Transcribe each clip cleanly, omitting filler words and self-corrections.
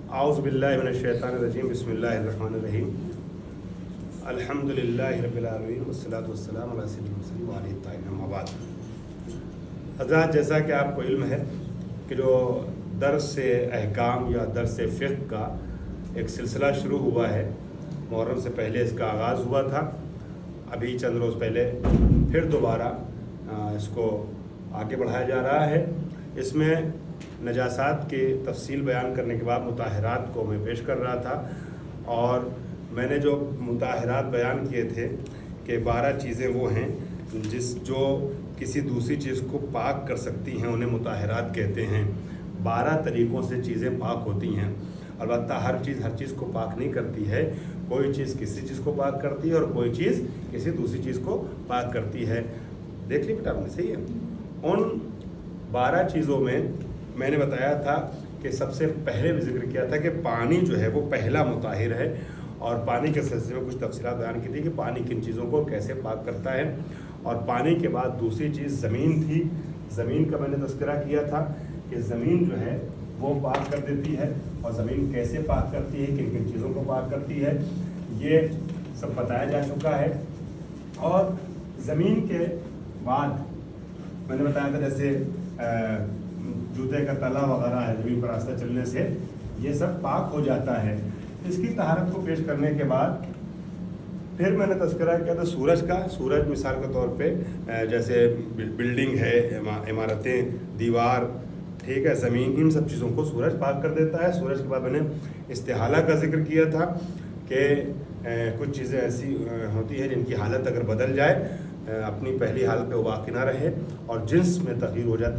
आउज़ु बिल्लाहि मिनश्शैतानिर्रजीम बिस्मिल्लाहिर्रहमानिर्रहीम अल्हम्दुलिल्लाहि रब्बिल आलमीन वस्सलातु वस्सलामु अला सय्यिदिल मुरसलीन व आलिहि ताहिरीन अम्मा बाद। हज़रात, जैसा कि आपको इल्म है कि जो दर्स अहकाम या दर्स फ़िक़्ह का एक सिलसिला शुरू हुआ है, मुहर्रम से पहले इसका आगाज़ हुआ था। अभी चंद रोज़ पहले फिर दोबारा इसको आगे बढ़ाया जा रहा है। इसमें नजासात की तफसील बयान करने के बाद मुताहिरात को मैं पेश कर रहा था, और मैंने जो मुताहिरात बयान किए थे कि 12 चीज़ें वो हैं जो किसी दूसरी चीज़ को पाक कर सकती हैं, उन्हें मुताहिरात कहते हैं। 12 तरीक़ों से चीज़ें पाक होती हैं। अलबत्ता हर चीज़ को पाक नहीं करती है। कोई चीज़ किसी चीज़ को पाक करती है और कोई चीज़ किसी दूसरी चीज़ को पाक करती है। देख ली बेटा आपने, सही है। उन 12 चीज़ों में मैंने बताया था कि सबसे पहले भी जिक्र किया था कि पानी जो है वो पहला मुताहिर है, और पानी के सिलसिले में कुछ तफसीलात बयान की थी कि पानी किन चीज़ों को कैसे पाक करता है। और पानी के बाद दूसरी चीज़ ज़मीन थी। ज़मीन का मैंने तज़किरा किया था कि ज़मीन जो है वो पाक कर देती है, और ज़मीन कैसे पाक करती है, किन किन चीज़ों को पाक करती है, ये सब बताया जा चुका है। और ज़मीन के बाद मैंने बताया था जैसे जूते का तला वगैरह है, ज़मीन पर रास्ता चलने से ये सब पाक हो जाता है। इसकी तहारत को पेश करने के बाद फिर मैंने तज़किरा किया था सूरज का। सूरज मिसाल के तौर पे जैसे बिल्डिंग है, इमारतें, दीवार, ठीक है, ज़मीन, इन सब चीज़ों को सूरज पाक कर देता है। सूरज के बाद मैंने इस्तिहाला का जिक्र किया था कि कुछ चीज़ें ऐसी होती हैं जिनकी हालत अगर बदल जाए, अपनी पहली हालत पे वो बाकी ना रहे और जिन्स में तग़यीर हो जाए,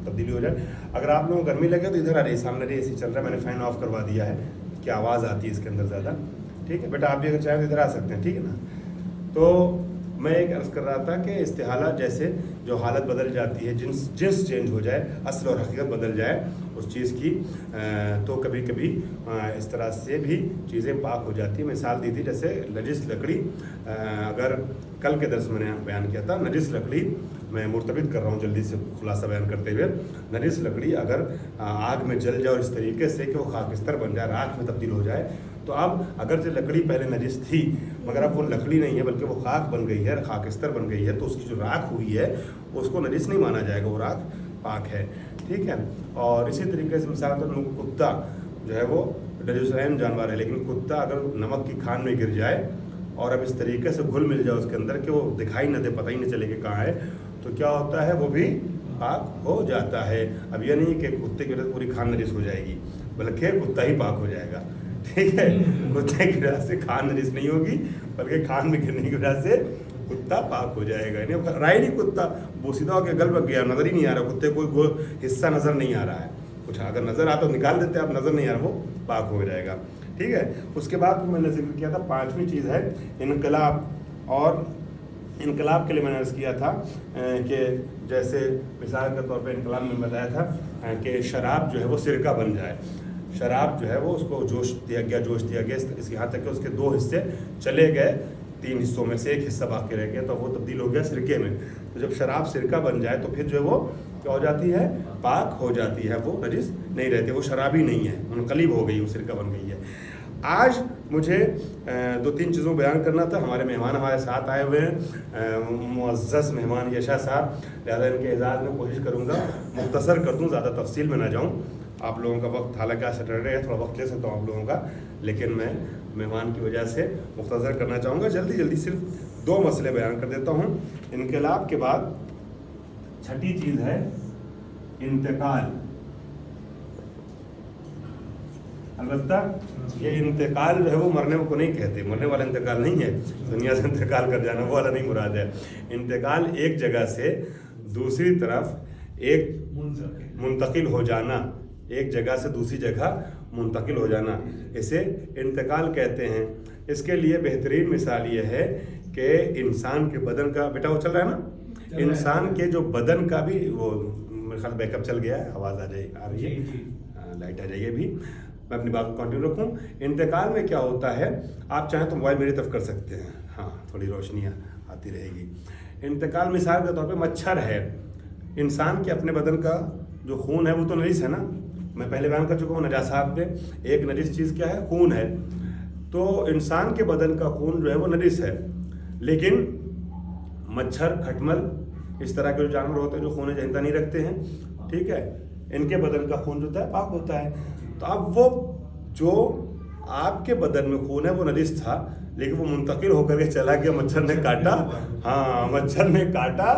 तब्दीली हो जाए। अगर आप लोगों को गर्मी लगे तो इधर आ रही, सामने रही, एसी चल रहा है, मैंने फ़ैन ऑफ करवा दिया है कि आवाज़ आती है इसके अंदर ज़्यादा, ठीक है बेटा। आप भी अगर चाहें तो इधर आ सकते हैं, ठीक है ना। तो मैं एक अर्ज़ कर रहा था कि इस्तिहाला जैसे जो हालत बदल जाती है, जिन्स चेंज हो जाए, असल और हकीकत बदल जाए उस चीज़ की, तो कभी कभी इस तरह से भी चीज़ें पाक हो जाती है। मिसाल दी थी जैसे नजिस लकड़ी, अगर कल के दर्स में मैंने बयान किया था, नजिस लकड़ी मैं मुर्तबित कर रहा हूँ जल्दी से खुलासा बयान करते हुए। नजिस लकड़ी अगर आग में जल जाए और इस तरीके से कि वो खाकिस्तर बन जाए, राख में तब्दील हो जाए, तो अब अगर जो लकड़ी पहले नजिस थी मगर अब वो लकड़ी नहीं है बल्कि वो खाक बन गई है, खाकिस्तर बन गई है, तो उसकी जो राख हुई है उसको नजिस नहीं माना जाएगा, वो राख पाक है, ठीक है। और इसी तरीके से मिसाल तो कुत्ता जो है वो नजसैन जानवर है, लेकिन कुत्ता अगर नमक की खान में गिर जाए और अब इस तरीके से घुल मिल जाए उसके अंदर कि वो दिखाई न दे, पता ही नहीं चले कि कहाँ है, तो क्या होता है, वो भी पाक हो जाता है। अब यह नहीं कि कुत्ते की वजह से पूरी खान नजिस हो जाएगी, बल्कि कुत्ता ही पाक हो जाएगा, ठीक है। कुत्ते की वजह से खान नजिस नहीं होगी, बल्कि खान में गिरने की वजह से कुत्ता पाक हो जाएगा। नहीं रहा ही नहीं, कुत्ता बोसीदा होकर गल बग गया, नज़र ही नहीं आ रहा, कुत्ते कोई हिस्सा नज़र नहीं आ रहा है, कुछ अगर नज़र आता तो निकाल देते, अब नज़र नहीं आ रहा, वो पाक हो जाएगा, ठीक है। उसके बाद मैंने जिक्र किया था 5वीं चीज़ है इनकलाब। और इनकलाब के लिए मैंने अर्ज़ किया था कि जैसे मिसाल के तौर पे इनकलाब में बताया था कि शराब जो है वो सिरका बन जाए। शराब जो है वो उसको जोश दिया गया इस यहाँ तक कि उसके 2 हिस्से चले गए, 3 हिस्सों में से एक हिस्सा बाकी रह गया, तो वो तब्दील हो गया सिरके में। तो जब शराब सिरका बन जाए तो फिर जो है वो क्या हो जाती है, पाक हो जाती है, वो नजिस नहीं रहती, वो शराबी नहीं है, मुनक़लिब हो गई, वो सिरका बन गई है। आज मुझे 2-3 चीज़ों बयान करना था। हमारे मेहमान हमारे साथ आए हुए हैं, मुअज़्ज़ज़ मेहमान यशा साहब, लिहाजा इनके एजाज़ में कोशिश करूँगा मुख्तसर कर दूँ, ज़्यादा तफसील में ना जाऊँ। आप लोगों का वक्त, हालांकि आज सैटरडे है, थोड़ा वक्त ले सकता हूँ आप लोगों का, लेकिन मैं मेहमान की वजह से मुख्तसर करना चाहूँगा। जल्दी सिर्फ 2 मसले बयान कर देता हूँ। इनकलाब के बाद 6ठी चीज़ है इंतकाल। अलबत्ता ये इंतकाल जो है वो मरने को नहीं कहते, मरने वाला इंतकाल नहीं है, दुनिया से इंतकाल कर जाना वो वाला नहीं मुराद है। इंतकाल एक जगह से दूसरी तरफ एक मुंतकिल हो जाना, एक जगह से दूसरी जगह मुंतकिल हो जाना, इसे इंतकाल कहते हैं। इसके लिए बेहतरीन मिसाल ये है कि इंसान के बदन का, बेटा वो चल रहा है ना, इंसान के जो बदन का भी वो मेरे ख्याल बैकअप चल गया है, आवाज़ आ रही है, लाइट आ जाइए अभी, मैं अपनी बात को कंटिन्यू रखूँ। इंतकाल में क्या होता है, आप चाहें तो मोबाइल मेरी तरफ कर सकते हैं, हाँ थोड़ी रोशनी आती रहेगी। इंतकाल मिसाल के तौर पे मच्छर है, इंसान के अपने बदन का जो खून है वो तो नजिस है ना, میں پہلے بیان کر چکا ہوں نجاسات پہ. ایک نجس چیز کیا ہے؟ خون ہے. تو انسان کے بدن کا خون جو ہے وہ نجس ہے، لیکن مچھر، کھٹمل، اس طرح کے جو جانور ہوتے ہیں جو خون جہندا نہیں رکھتے ہیں، ٹھیک ہے، ان کے بدن کا خون جو ہوتا ہے پاک ہوتا ہے. تو اب وہ جو آپ کے بدن میں خون ہے وہ نجس تھا، لیکن وہ منتقل ہو کر کے چلا گیا، مچھر نے کاٹا. ہاں، مچھر نے کاٹا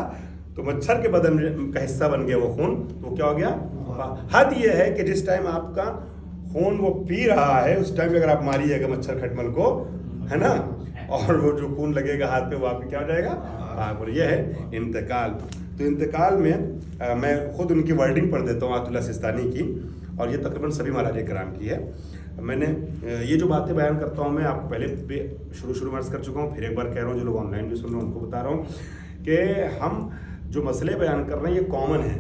تو مچھر کے بدن کا حصہ بن گیا وہ خون، وہ کیا ہو گیا؟ حد یہ ہے کہ جس ٹائم آپ کا خون وہ پی رہا ہے اس ٹائم اگر آپ ماریے گا مچھر کھٹمل کو، ہے نا، اور وہ جو خون لگے گا ہاتھ پہ وہ آپ کے کیا ہو جائے گا؟ پاک. یہ ہے انتقال. تو انتقال میں میں خود ان کی ورڈنگ پڑھ دیتا ہوں آیت اللہ سستانی کی، اور یہ تقریباً سبھی مہاراج کرام کی ہے. میں نے یہ جو باتیں بیان کرتا ہوں میں آپ کو پہلے بھی شروع میں عرض کر چکا ہوں، پھر ایک بار کہہ رہا ہوں، جو لوگ آن لائن بھی سن رہے ہیں ان کو بتا رہا ہوں کہ ہم جو مسئلے بیان کر رہے ہیں یہ کامن ہیں.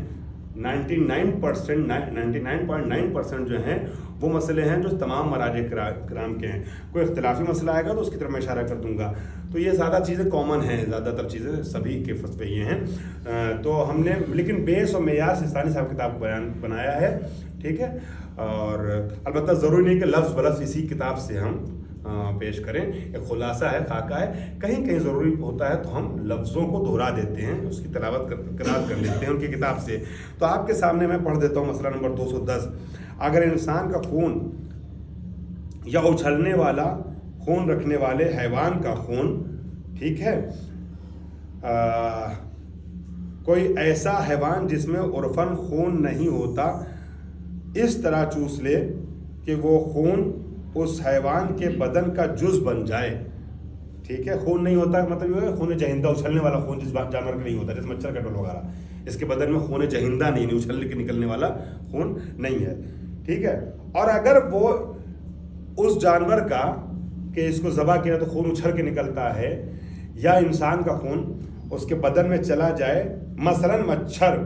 99.9% جو ہیں وہ مسئلے ہیں جو تمام مراجع کرام کے ہیں. کوئی اختلافی مسئلہ آئے گا تو اس کی طرف میں اشارہ کر دوں گا. تو یہ زیادہ چیزیں کامن ہیں، زیادہ تر چیزیں سبھی کے فتوے یہ ہیں. تو ہم نے لیکن بیس اور معیار سستانی صاحب کتاب کو بنایا ہے، ٹھیک ہے. اور البتہ ضروری نہیں کہ لفظ بلفظ اسی کتاب سے ہم پیش کریں، ایک خلاصہ ہے، خاکہ ہے. کہیں کہیں ضروری ہوتا ہے تو ہم لفظوں کو دہرا دیتے ہیں، اس کی تلاوت کر لیتے ہیں ان کی کتاب سے. تو آپ کے سامنے میں پڑھ دیتا ہوں مسئلہ نمبر 210. اگر انسان کا خون یا اچھلنے والا خون رکھنے والے حیوان کا خون، ٹھیک ہے، کوئی ایسا حیوان جس میں عرفاً خون نہیں ہوتا اس طرح چوس لے کہ وہ خون اس حیوان کے بدن کا جز بن جائے، ٹھیک ہے. خون نہیں ہوتا مطلب یہ ہے خون جہندہ، اچھلنے والا خون جس جانور کا نہیں ہوتا، جیسے مچھر کٹول وغیرہ، اس کے بدن میں خون جہندہ نہیں، اچھل کے نکلنے والا خون نہیں ہے، ٹھیک ہے. اور اگر وہ اس جانور کا کہ اس کو ذبح کیا تو خون اچھل کے نکلتا ہے، یا انسان کا خون اس کے بدن میں چلا جائے، مثلا مچھر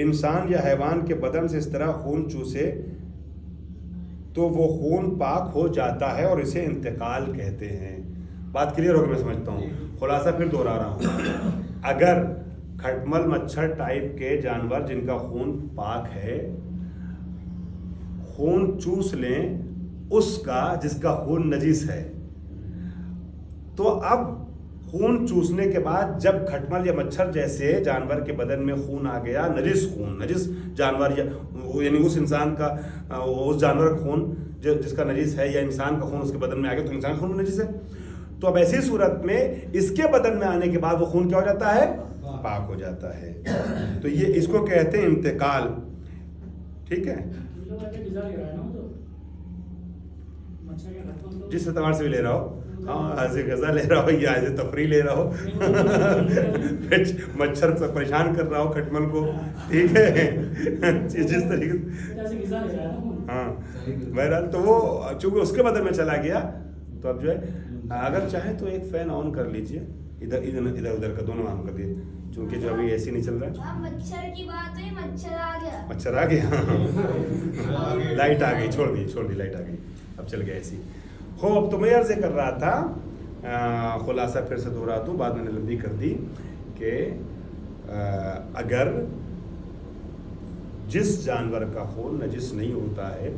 انسان یا حیوان کے بدن سے اس طرح خون چوسے تو وہ خون پاک ہو جاتا ہے اور اسے انتقال کہتے ہیں. بات کلیئر ہوگی میں سمجھتا ہوں. خلاصہ پھر دوہرا رہا ہوں. اگر کھٹمل، مچھر ٹائپ کے جانور جن کا خون پاک ہے خون چوس لیں اس کا جس کا خون نجس ہے، تو اب خون چوسنے کے بعد جب کھٹمل یا مچھر جیسے جانور کے بدن میں خون آ گیا، نجس خون، نجس جانور یعنی اس انسان کا اس جانور کا خون جس کا نجس ہے، یا انسان کا خون اس کے بدن میں آ گیا تو انسان کا خون نجس ہے. تو اب ایسی صورت میں اس کے بدن میں آنے کے بعد وہ خون کیا ہو جاتا ہے؟ پاک ہو جاتا ہے. تو یہ اس کو کہتے ہیں انتقال، ٹھیک ہے. جس اعتبار سے بھی لے رہا ہو، ہاں، ایسے غذا لے رہا ہو یا ایسے تفریح لے رہا ہو، مچھر سے پریشان کر رہا ہو کھٹمل کو، ٹھیک ہے، جس طریقے سے، ہاں بہرحال. تو وہ چونکہ اس کے بدن میں چلا گیا تو اب جو ہے اگر چاہیں تو ایک فین آن کر لیجئے، ادھر ادھر کا دونوں آن کر دیے، چونکہ جو ابھی اے سی نہیں چل رہا ہے. مچھر کی بات ہے، مچھر آ گیا، لائٹ آ گئی، چھوڑ دی لائٹ آ گئی، اب چل گیا اے سی. خوب، تو میں عرض کر رہا تھا، خلاصہ پھر سے دہرا دوں، بعد میں نے لمبی کر دی، کہ اگر جس جانور کا خون نجس نہیں ہوتا ہے،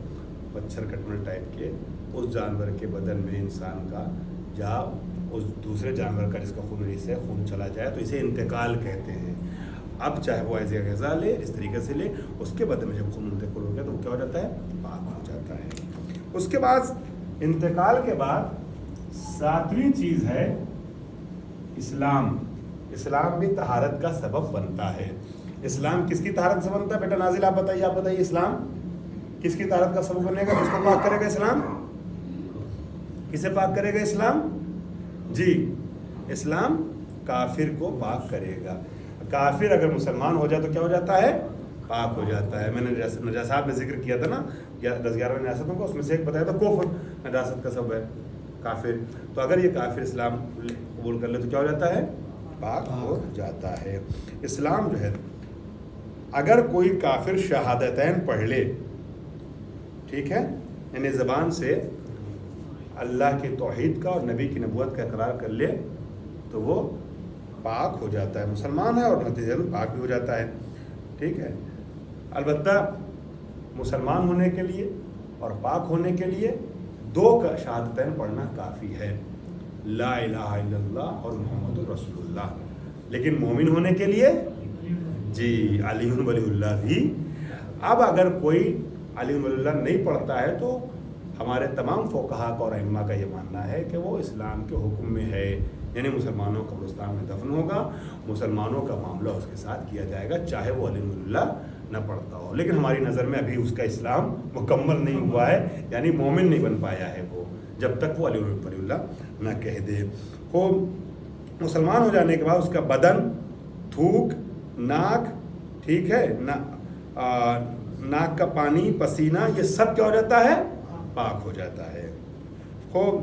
مچھر کٹمل ٹائپ کے، اس جانور کے بدن میں انسان کا یا اس دوسرے جانور کا جس کا خون نجس ہے خون چلا جائے تو اسے انتقال کہتے ہیں. اب چاہے وہ ایسے غذا لے، اس طریقے سے لے، اس کے بدن میں جب خون منتقل ہو گیا تو وہ کیا ہو جاتا ہے؟ پاک ہو جاتا ہے. اس کے بعد انتقال کے بعد 7ویں چیز ہے اسلام. اسلام بھی طہارت کا سبب بنتا ہے. اسلام کس کی طہارت سے بنتا ہے؟ بیٹا نازل آپ بتائیے اسلام کس کی طہارت کا سبب بنے گا؟ کس کو پاک کرے گا اسلام؟ کسے پاک کرے گا اسلام؟ جی، اسلام کافر کو پاک کرے گا. کافر اگر مسلمان ہو جائے تو کیا ہو جاتا ہے؟ پاک ہو جاتا ہے. میں نے نجاسات میں ذکر کیا تھا نا، 10-11 نجاستوں کا، اس میں سے ایک بتایا تھا کفر نجاست کا سبب ہے کافر. تو اگر یہ کافر اسلام قبول کر لے تو کیا ہو جاتا ہے؟ پاک ہو جاتا ہے. اسلام جو ہے، اگر کوئی کافر شہادتین پڑھ لے، ٹھیک ہے، یعنی زبان سے اللہ کی توحید کا اور نبی کی نبوت کا اقرار کر لے تو وہ پاک ہو جاتا ہے، مسلمان ہے اور نتیجہ میں پاک بھی ہو جاتا ہے، ٹھیک ہے. البتہ مسلمان ہونے کے لیے اور پاک ہونے کے لیے 2 کا شہادتین پڑھنا کافی ہے، لا الہ الا اللہ اور محمد رسول اللہ. لیکن مومن ہونے کے لیے جی علی ولی اللہ بھی. اب اگر کوئی علی ولی اللہ نہیں پڑھتا ہے تو ہمارے تمام فقہا اور ائمہ کا یہ ماننا ہے کہ وہ اسلام کے حکم میں ہے، یعنی مسلمانوں کا قبرستان میں دفن ہوگا، مسلمانوں کا معاملہ اس کے ساتھ کیا جائے گا چاہے وہ علی ولی اللہ نہ پڑھتا ہو. لیکن ہماری نظر میں ابھی اس کا اسلام مکمل نہیں ہوا ہے، یعنی مومن نہیں بن پایا ہے وہ جب تک وہ علی ولی اللہ نہ کہہ دے. وہ مسلمان ہو جانے کے بعد اس کا بدن، تھوک، ناک، ٹھیک ہے، ناک کا پانی، پسینہ، یہ سب کیا ہو جاتا ہے؟ پاک ہو جاتا ہے. خوب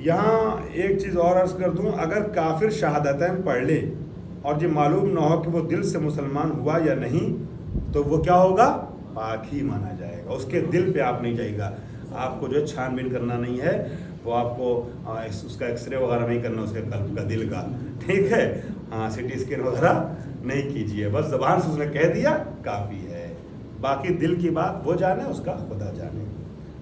یہاں ایک چیز اور عرض کر دوں، اگر کافر شہادتین پڑھ لے اور یہ معلوم نہ ہو کہ وہ دل سے مسلمان ہوا یا نہیں تو وہ کیا ہوگا؟ پاک ہی مانا جائے گا. اس کے دل پہ آپ نہیں جائے گا، آپ کو جو ہے چھان بین کرنا نہیں ہے، وہ آپ کو اس کا ایکس رے وغیرہ نہیں کرنا اس کے قلب کا، دل کا، ٹھیک ہے، ہاں سی ٹی اسکین وغیرہ نہیں کیجیے. بس زبان سے اس نے کہہ دیا کافی ہے، باقی دل کی بات وہ جانے، اس کا خدا جانے.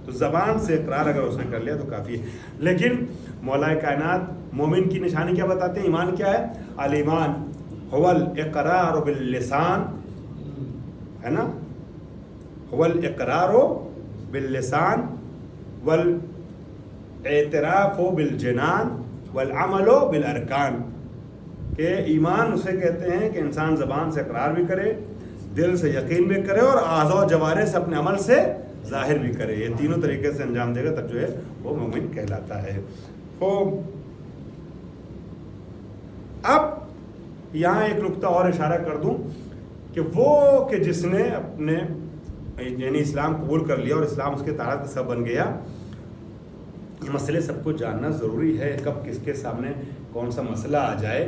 تو زبان سے اقرار اگر اس نے کر لیا تو کافی ہے. لیکن مولا کائنات مومن کی نشانی کیا بتاتے ہیں؟ ایمان کیا ہے؟ الایمان هو الاقرار باللسان، ہے نا، هو الاقرار باللسان والاعتراف بالجنان والعمل بالارکان. کہ ایمان اسے کہتے ہیں کہ انسان زبان سے اقرار بھی کرے، دل سے یقین بھی کرے اور اعضاء و جوارح سے اپنے عمل سے ظاہر بھی کرے. یہ تینوں طریقے سے انجام دے گا تب جو ہے وہ مومن کہلاتا ہے. تو اب یہاں ایک نقطہ اور اشارہ کر دوں کہ وہ کہ جس نے اپنے یعنی اسلام قبول کر لیا اور اسلام اس کے طاعت کا سبب بن گیا، یہ مسئلے سب کو جاننا ضروری ہے. کب کس کے سامنے کون سا مسئلہ آ جائے،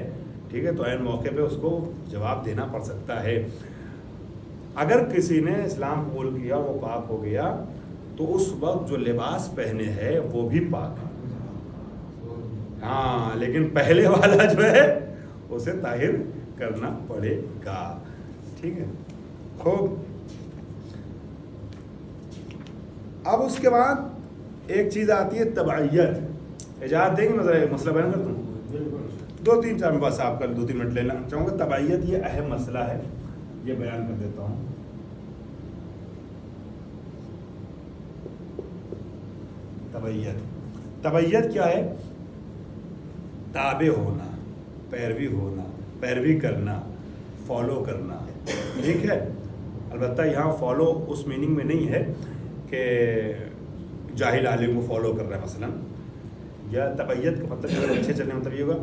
ٹھیک ہے، تو عین موقع پہ اس کو جواب دینا پڑ سکتا ہے. اگر کسی نے اسلام قبول کیا، وہ پاک ہو گیا، تو اس وقت جو لباس پہنے ہے وہ بھی پاک ہے. ہاں لیکن پہلے والا جو ہے اسے طاہر کرنا پڑے گا، ٹھیک ہے. خوب اب اس کے بعد ایک چیز آتی ہے تبعیت. اجازت دیں گے میں ذرا ایک مسئلہ بیان کرتا ہوں، 2-3 میں بس آپ کا 2-3 منٹ لینا چاہوں گا. تبعیت یہ اہم مسئلہ ہے، یہ بیان کر دیتا ہوں. تبعیت کیا ہے؟ تابع ہونا، پیروی کرنا، فالو کرنا، ٹھیک ہے. البتہ یہاں فالو اس میننگ میں نہیں ہے کہ جاہل عالم کو فالو کر رہا ہے مثلا. یا تبعیت کا مطلب اچھے چلنے کا مطلب یہ ہوگا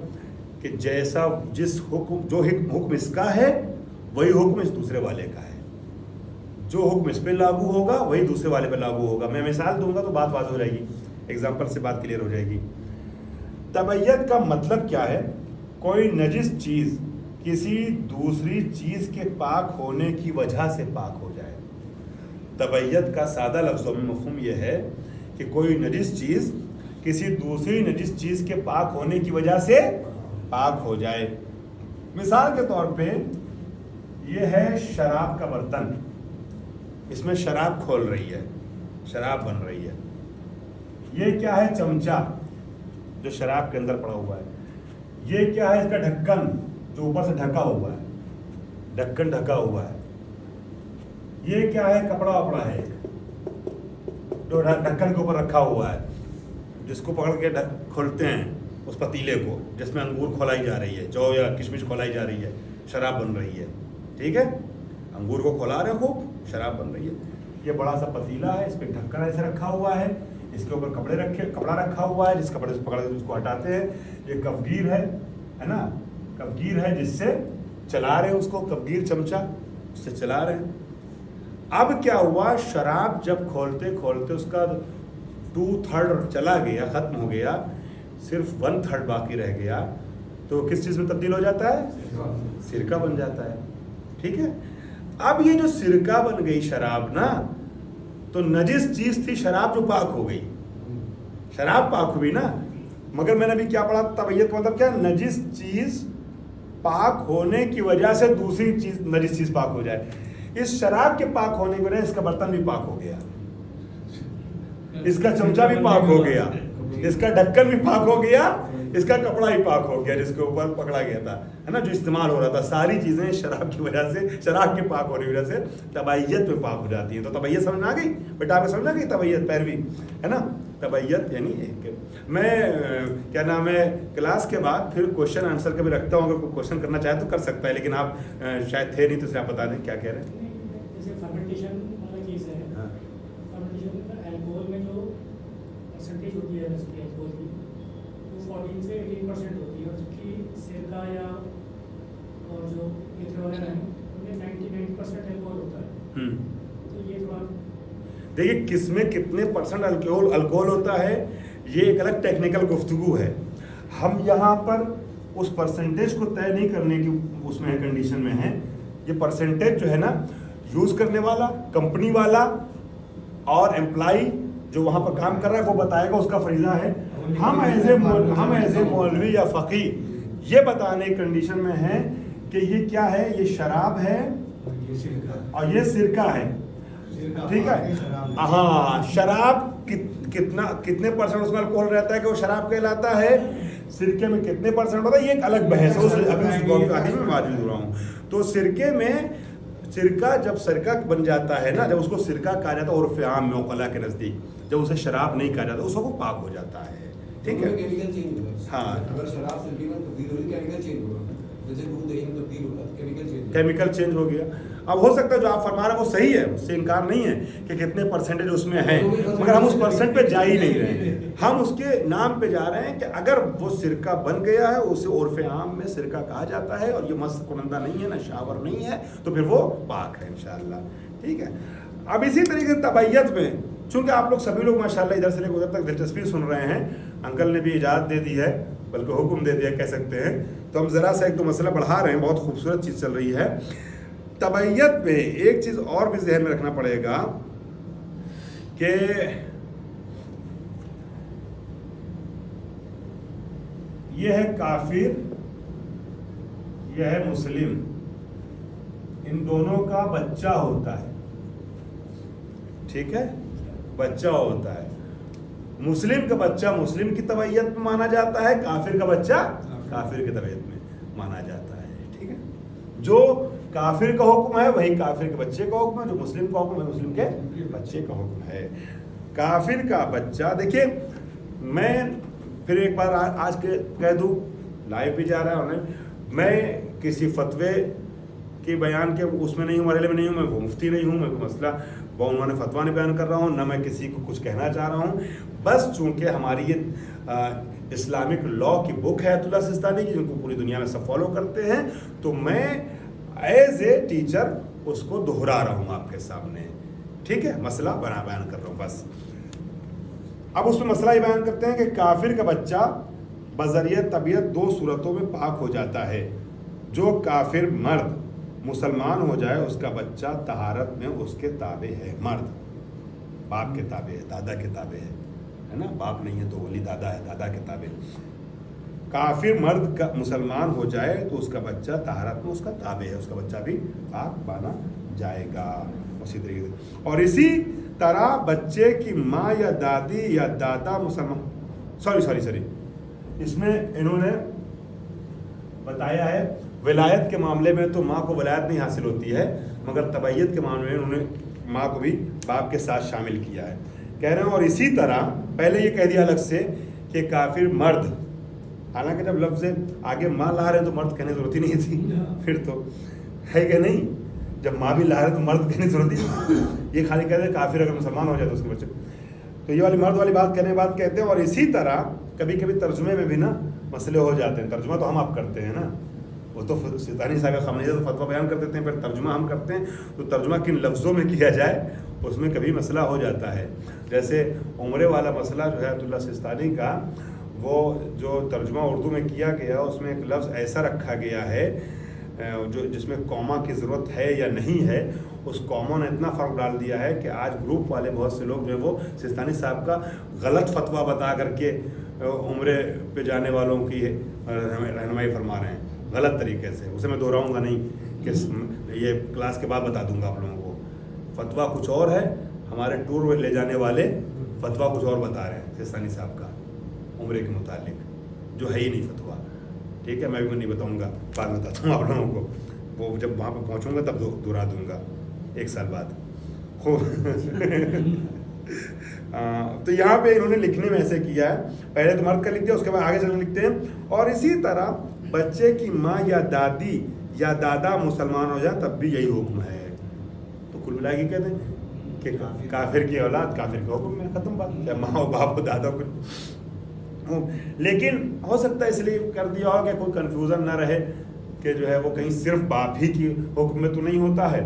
کہ جیسا جس جو حکم اس کا ہے وہی حکم اس دوسرے والے کا ہے، جو حکم اس پہ لاگو ہوگا وہی دوسرے والے پہ لاگو ہوگا. میں مثال دوں گا تو بات واضح ہو جائے گی، ایگزامپل سے بات کلیئر ہو جائے گی. تبعیت کا مطلب کیا ہے؟ کوئی نجس چیز کسی دوسری چیز کے پاک ہونے کی وجہ سے پاک ہو جائے. تبعیت کا سادہ لفظوں میں مفہوم یہ ہے کہ کوئی نجس چیز کسی دوسری نجس چیز کے پاک ہونے کی وجہ سے پاک ہو جائے. مثال کے طور پہ یہ ہے شراب کا برتن، اس میں شراب کھول رہی ہے، شراب بن رہی ہے. یہ کیا ہے؟ چمچہ جو شراب کے اندر پڑا ہوا ہے. یہ کیا ہے؟ اس کا ڈھکن جو اوپر سے ڈھکا ہوا ہے، ڈھکن ڈھکا ہوا ہے. یہ کیا ہے؟ کپڑا وپڑا ہے جو ڈھکن کے اوپر رکھا ہوا ہے، جس کو پکڑ کے کھولتے ہیں اس پتیلے کو جس میں انگور کھولائی جا رہی ہے، جو یا کشمش کھولائی جا رہی ہے، شراب بن رہی ہے. ٹھیک ہے، انگور کو کھولا رہے ہیں، خوب شراب بن رہی ہے. یہ بڑا سا پتیلا ہے، اس پہ ڈھکن ایسے رکھا ہوا ہے، اس کے اوپر کپڑا رکھا ہوا ہے، جس کپڑے سے پکڑ کے اس کو ہٹاتے ہیں. یہ کفگیر ہے نا، کفگیر ہے جس سے چلا رہے ہیں اس کو، کفگیر چمچہ اس سے چلا رہے ہیں. اب کیا ہوا؟ شراب جب کھولتے کھولتے اس کا 2/3 چلا گیا، ختم ہو گیا، صرف 1/3 باقی رہ گیا، تو کس چیز میں تبدیل ہو جاتا ہے؟ سرکہ بن جاتا ہے. ٹھیک ہے، اب یہ جو سرکہ بن گئی شراب نا، تو نجس چیز تھی شراب جو پاک ہو گئی، شراب پاک ہوئی نا. مگر میں نے ابھی کیا پڑھا؟ تبعیت کا مطلب کیا؟ نجس چیز پاک ہونے کی وجہ سے دوسری چیز نجس چیز پاک ہو جائے. اس शराब के पाक होने की वजह इसका बर्तन भी पाक हो गया, इसका चमचा भी पाक हो गया, इसका ढक्कन भी पाक हो गया, इसका कपड़ा ही पाक हो गया जिसके ऊपर पकड़ा गया था, है ना, जो इस्तेमाल हो रहा था। सारी चीज़ें शराब की वजह से, शराब के पाक होने की वजह से तबैयत में पाक हो जाती हैं। तो तबैयत समझ में आ गई बेटा, आपको समझ में आ गई तबैयत, पैरवी, है ना। तबैयत यानी मैं क्या नाम है, क्लास के बाद फिर क्वेश्चन आंसर का भी रखता हूँ, अगर कोई क्वेश्चन करना चाहे तो कर सकता है, लेकिन आप शायद थे नहीं तो आप बता दें क्या कह रहे हैं। जैसे फर्मेंटेशन वाला केस है, फर्मेंटेशन में अल्कोहल में जो परसेंटेज होती है उसकी अल्कोहल की, वो 14 से 18% होती है, और जबकि सिरका या और जो एथेनॉल वगैरह है उनमें 99% अल्कोहल होता है। तो ये थोड़ा देखिए किसमें कितने परसेंट अल्कोहल होता है, ये एक अलग टेक्निकल गुफ्तगू है। हम यहाँ पर उस परसेंटेज को तय नहीं करने की उसमें है, कंडीशन में है। ये परसेंटेज जो है ना, यूज़ करने वाला, कंपनी वाला और एम्प्लॉई जो वहाँ पर काम कर रहा है वो बताएगा, उसका फरीज़ा है। हम एज ए मौलवी या फ़कीह ये बताने की कंडीशन में है कि ये क्या है, ये शराब है और ये सिरका है, ठीक है। हाँ, शराब कितने परसेंट उसमें अल्कोहल रहता है कि वो शराब कहलाता है, सिरके में कितने परसेंट होता है, ये एक अलग बहस है, अभी उस गौर में मौजूद हो रहा हूँ। तो सिरके में, सिरका जब सिरका बन जाता है ना, जब उसको सिरका कहा जाता है उर्फ़ आम में उक़ला के नज़दीक, जब उसे शराब नहीं कहा जाता उसको पाक हो जाता है, ठीक है। केमिकल चेंज होगा। हाँ, अगर शराब सिरके में तब्दील हो रही है, केमिकल चेंज होगा। जैसे दूध दही में तब्दील होगा, केमिकल चेंज हो गया। अब हो सकता है जो आप फरमा रहे हैं वो सही है, उससे इनकार नहीं है कि कितने परसेंटेज उसमें है, मगर हम उस परसेंट पे जा ही नहीं रहे हैं, हम उसके नाम पे जा रहे हैं कि अगर वो सिरका बन गया है, उसे उर्फ़ आम में सिरका कहा जाता है और ये मस्त कुनंदा नहीं है, ना शावर नहीं है, तो फिर वो पाक है इंशाअल्लाह, ठीक है। अब इसी तरीके से तबैयत में, चूँकि आप लोग सभी लोग माशाल्लाह इधर से लेकर उधर तक दिलचस्पी सुन रहे हैं, अंकल ने भी इजाज़त दे दी है, बल्कि हुक्म दे दिया कह सकते हैं, तो हम ज़रा सा एक दो मसला बढ़ा रहे हैं, बहुत खूबसूरत चीज़ चल रही है। तबैयत में एक चीज़ और भी जहन में रखना पड़ेगा कि यह है काफिर, यह है मुस्लिम, इन दोनों का बच्चा होता है, ठीक है, बच्चा होता है। मुस्लिम का बच्चा मुस्लिम की तबैयत में माना जाता है, काफिर का बच्चा काफिर की तबैयत में माना जाता है, ठीक है। जो काफिर का हुक्म है वही काफिर के बच्चे का हुक्म है, जो मुस्लिम का हुक्म है मुस्लिम के बच्चे का हुक्म है। काफिर का बच्चा, देखिए मैं फिर एक बार आज के कह दूँ, लाइव भी जा रहा है उन्हें, मैं किसी फतवे के बयान के उसमें नहीं हूँ, मरहले में नहीं हूँ, मैं मुफ्ती नहीं हूँ, मैं कोई मसला वो उन्होंने फतवा नहीं बयान कर रहा हूँ, ना मैं किसी को कुछ कहना चाह रहा हूँ। बस चूँकि हमारी ये इस्लामिक लॉ की बुक है अयतुल्लाह सिस्तानी की, जिनको पूरी दुनिया में सब फॉलो करते हैं, तो मैं एज ए टीचर उसको दोहरा रहा हूँ आपके सामने, ठीक है, मसला बयान कर रहा हूँ बस। अब उसमें मसला ये बयान करते हैं कि काफिर का बच्चा बज़रिए तबीयत दो सूरतों में पाक हो जाता है। जो काफिर मर्द मुसलमान हो जाए उसका बच्चा तहारत में उसके ताबे है, मर्द बाप के ताबे है, दादा के ताबे है ना, बाप नहीं है तो वली दादा है, दादा के ताबे। काफिर मर्द का मुसलमान हो जाए तो उसका बच्चा तहारत में उसका ताबे है, उसका बच्चा भी पाक माना जाएगा उसी तरीके से। और इसी तरह बच्चे की माँ या दादी या दादा मुसलमान, सॉरी इसमें इन्होंने बताया है विलायत के मामले में तो माँ को विलायत नहीं हासिल होती है, मगर तबैयत के मामले में उन्होंने माँ को भी बाप के साथ शामिल किया है। कह रहे हैं और इसी तरह पहले ये कह दिया अलग से कि काफिर मर्द, हालांकि जब लफ्ज़ आगे माँ ला रहे हैं तो मर्द कहने की जरूरत ही नहीं थी, फिर तो है कि नहीं, जब माँ भी ला रहे तो मर्द कहने की जरूरत ही, ये खाली कहते हैं काफिर अगर मुसलमान हो जाए तो उसके बच्चे, तो ये वाली मर्द वाली बात कहने के बाद कहते हैं और इसी तरह कभी कभी तर्जुमे में भी ना मसले हो जाते हैं। तर्जुमा तो हम आप करते हैं ना, वो तो सितानी साहब खामनेजा तो फतवा बयान कर देते हैं, फिर तर्जुमा हम करते हैं, तो तर्जुमा किन लफ्ज़ों में किया जाए उसमें कभी मसला हो जाता है। जैसे उम्रे वाला मसला जो है अयतुल्लाह सिस्तानी का, वो जो तर्जुमा उर्दू में किया गया उसमें एक लफ्ज़ ऐसा रखा गया है जो जिसमें कॉमा की ज़रूरत है या नहीं है, उस कॉमा ने इतना फ़र्क डाल दिया है कि आज ग्रुप वाले बहुत से लोग जो है वो सिस्तानी साहब का गलत फतवा बता करके उम्रे पे जाने वालों की रहनुमाई फरमा रहे हैं गलत तरीके से। उसे मैं दोहराऊंगा नहीं कि ये क्लास के बाद बता दूंगा आप लोगों को। फतवा कुछ और है, हमारे टूर ले जाने वाले फतवा कुछ और बता रहे हैं सिस्तानी साहब का उम्रे के मुतालिक, जो है ही नहीं फतवा। ठीक है, मैं भी नहीं बताऊंगा, बाद में बताता हूँ आप लोगों को, वो जब वहाँ पर पहुँचूँगा तब दोहरा दूंगा 1 साल बाद। तो यहाँ पे इन्होंने लिखने में ऐसे किया है, पहले तो मर्द का लिखते हैं, उसके बाद आगे चलकर लिखते हैं। और इसी तरह बच्चे की माँ या दादी या दादा मुसलमान हो जाए तब भी यही हुक्म है। तो कुल मिला के कहते हैं कि काफिर की औलाद काफिर का हुक्म है, खत्म बात। क्या माँ हो बाप हो दादा को, लेकिन हो सकता है इसलिए कर दिया हो कि कोई कन्फ्यूज़न ना रहे कि जो है वो कहीं सिर्फ बाप ही की हुक्म में तो नहीं होता है।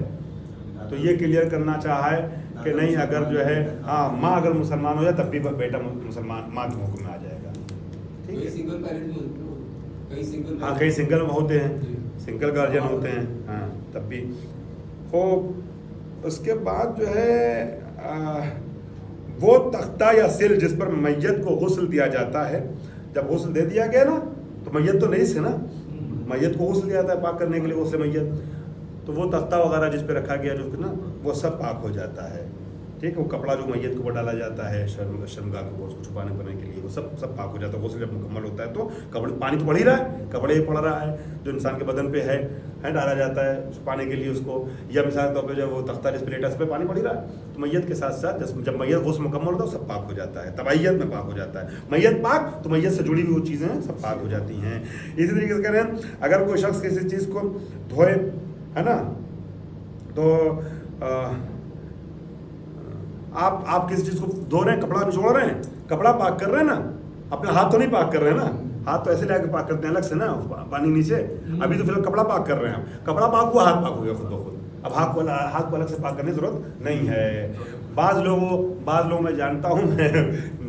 तो ये क्लियर करना चाहा है कि नहीं, अगर जो है हाँ माँ अगर मुसलमान हो जाए तब भी बेटा मुसलमान माँ के हुक्म में आ जाएगा। ठीक है, सिंगल पेरेंट हाँ कई सिंगल होते हैं, सिंगल गार्जियन होते हैं, हाँ तब भी हो। उसके बाद जो है वो तख्ता या सिल जिस पर मैयत को गुस्ल दिया जाता है, जब गुस्ल दे दिया गया ना तो मैयत तो नहीं से ना, मैयत को गुस्ल दिया जाता है पाक करने के लिए गुस्ल मैयत, तो वो तख्ता वगैरह जिस पे रखा गया जो ना वो सब पाक हो जाता है। ठीक है, वो कपड़ा जो मैयत के ऊपर डाला जाता है शर्मगाह के ऊपर उसको छुपाने करने के लिए, वो सब पाक हो जाता है। गुस्ल जब मुकम्मल होता है तो कपड़े, पानी तो पड़ ही रहा है, कपड़े ही पड़ रहा है जो इंसान के बदन पे है डाला जाता है छुपाने के लिए उसको, या मिसाल के तौर पर जब वो तख्ता जिस प्लेट है उस पर पानी पड़ ही रहा है, तो मैयत के साथ साथ जब मैयत गुस्ल मुकम्मल होता है सब पाक हो जाता है, तबायत में पाक हो जाता है। मैयत पाक तो मैयत से जुड़ी हुई वो चीज़ें सब पाक हो जाती हैं। इसी तरीके से कह रहे हैं अगर कोई शख्स किसी चीज़ को धोए, है ना, तो आप किसी चीज़ को धो रहे हैं, कपड़ा निचोड़ रहे हैं, कपड़ा पाक कर रहे हैं ना, अपने हाथ तो नहीं पाक कर रहे हैं ना, हाथ तो ऐसे लेके पाक करते हैं अलग से ना पानी नीचे। अभी तो फिलहाल कपड़ा पाक कर रहे हैं हम, कपड़ा पाक हुआ हाथ पाक हो गया खुद ब खुद, अब हाथ को अलग से पाक करने की जरूरत नहीं है। बाज़ लोग मैं जानता हूँ, मैं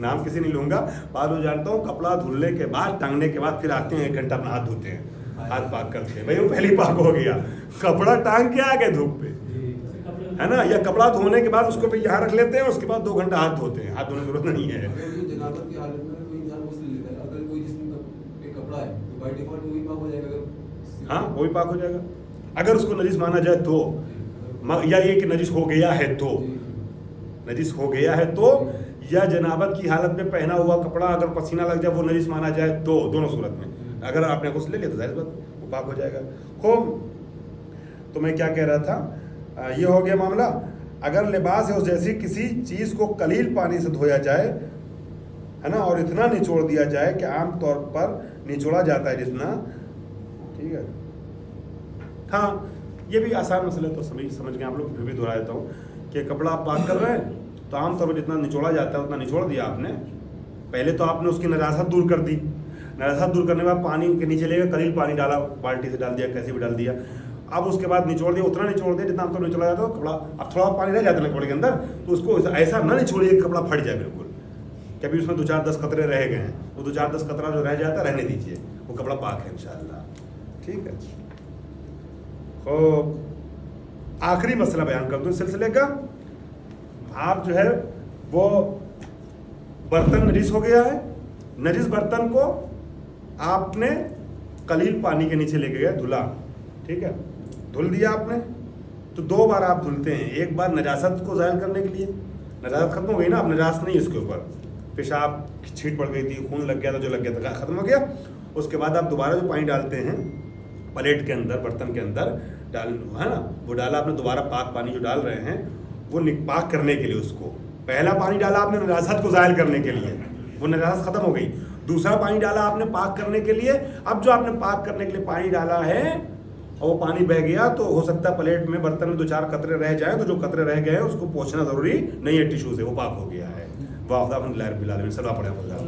नाम किसी नहीं लूँगा, बाज़ लोग जानता हूँ कपड़ा धुलने के बाद टांगने के बाद फिर आते हैं 1 घंटा अपना हाथ धोते हैं, हाथ पाक करते हैं। भाई वो पहले पाक हो गया, कपड़ा टांग के आ गए धूप पे, है ना, या कपड़ा धोने के बाद उसको भी यहाँ रख लेते हैं, उसके बाद 2 घंटा हाथ धोते हैं, हाथ धोने की जरूरत नहीं है। जनाबत की हालत में कोई इंसान गुस्ल लेता है, अगर कोई जिसम पे कपड़ा है तो बाय डिफॉल्ट वो भी पाक हो जाएगा। हाँ वो भी पाक हो जाएगा अगर उसको नजिस माना जाए तो, या ये कि नजिस हो गया है तो, नजिस हो गया है तो, या जनाबत की हालत में पहना हुआ कपड़ा अगर पसीना लग जाए वो नजिस माना जाए तो, दोनों सूरत में अगर आपने गुस्ल ले लिया तो जाहिर बात वो पाक हो जाएगा। खूब, तो मैं क्या कह रहा था, ये हो गया मामला। अगर लिबास है उस जैसी किसी चीज़ को कलील पानी से धोया जाए, है ना, और इतना निचोड़ दिया जाए कि आम तौर पर निचोड़ा जाता है जितना, ठीक है। हाँ ये भी आसान मसला तो समझ गए आप लोग, फिर भी दोहरा देता हूँ कि कपड़ा आप पाक कर रहे हैं तो आम तौर पर जितना निचोड़ा जाता है उतना निचोड़ दिया आपने। पहले तो आपने उसकी नजासत दूर कर दी, नजासत दूर करने के बाद पानी के नीचे लेकर कलील पानी डाला, बाल्टी से डाल दिया, कैसे भी डाल दिया। अब उसके बाद निचोड़ दिया, उतना निचोड़ दिया जितना आमतौर निचोड़ा जाता है कपड़ा। अब थोड़ा पानी रह जाता है कपड़े के अंदर, तो उसको ऐसा ना निचोड़िए कि कपड़ा फट जाए बिल्कुल, कभी उसमें 2-4-10 कतरे रह गए हैं, वो 2-4-10 कतरा जो रह जाता है रहने दीजिए, वो कपड़ा पाक है इंशाअल्लाह। ठीक है, तो आखिरी मसला बयान कर दूँ इस सिलसिले का। आप जो है वो बर्तन नजिस हो गया है, नजिस बर्तन को आपने कलील पानी के नीचे लेके गए, धुला, ठीक है, धुल दिया आपने, तो 2 बार आप धुलते हैं। एक बार नजासत को ज़ाहिर करने के लिए, नजासत खत्म हो गई ना, अब नजासत नहीं इसके ऊपर, पेशाब छींट पड़ गई थी, खून लग गया था, जो लग गया था खत्म हो गया। उसके बाद आप दोबारा जो पानी डालते हैं प्लेट के अंदर, बर्तन के अंदर डाल, है ना, वो डाला आपने, दोबारा पाक पानी जो डाल रहे हैं वो पाक करने के लिए उसको, पहला पानी डाला आपने नजासत को ज़ाहिर करने के लिए, वो नजासत खत्म हो गई। दूसरा पानी डाला आपने पाक करने के लिए। अब जो आपने पाक करने के लिए पानी डाला है और वो पानी बह गया, तो हो सकता है प्लेट में, बर्तन में 2-4 कतरे रह जाए, तो जो कतरे रह गए हैं उसको पोंछना जरूरी नहीं है टिश्यू से, वो पाक हो गया है। वाह, अल्हम्दुलिल्लाह रब्बिल आलमीन, सल्लल्लाहु अलैहि वसल्लम।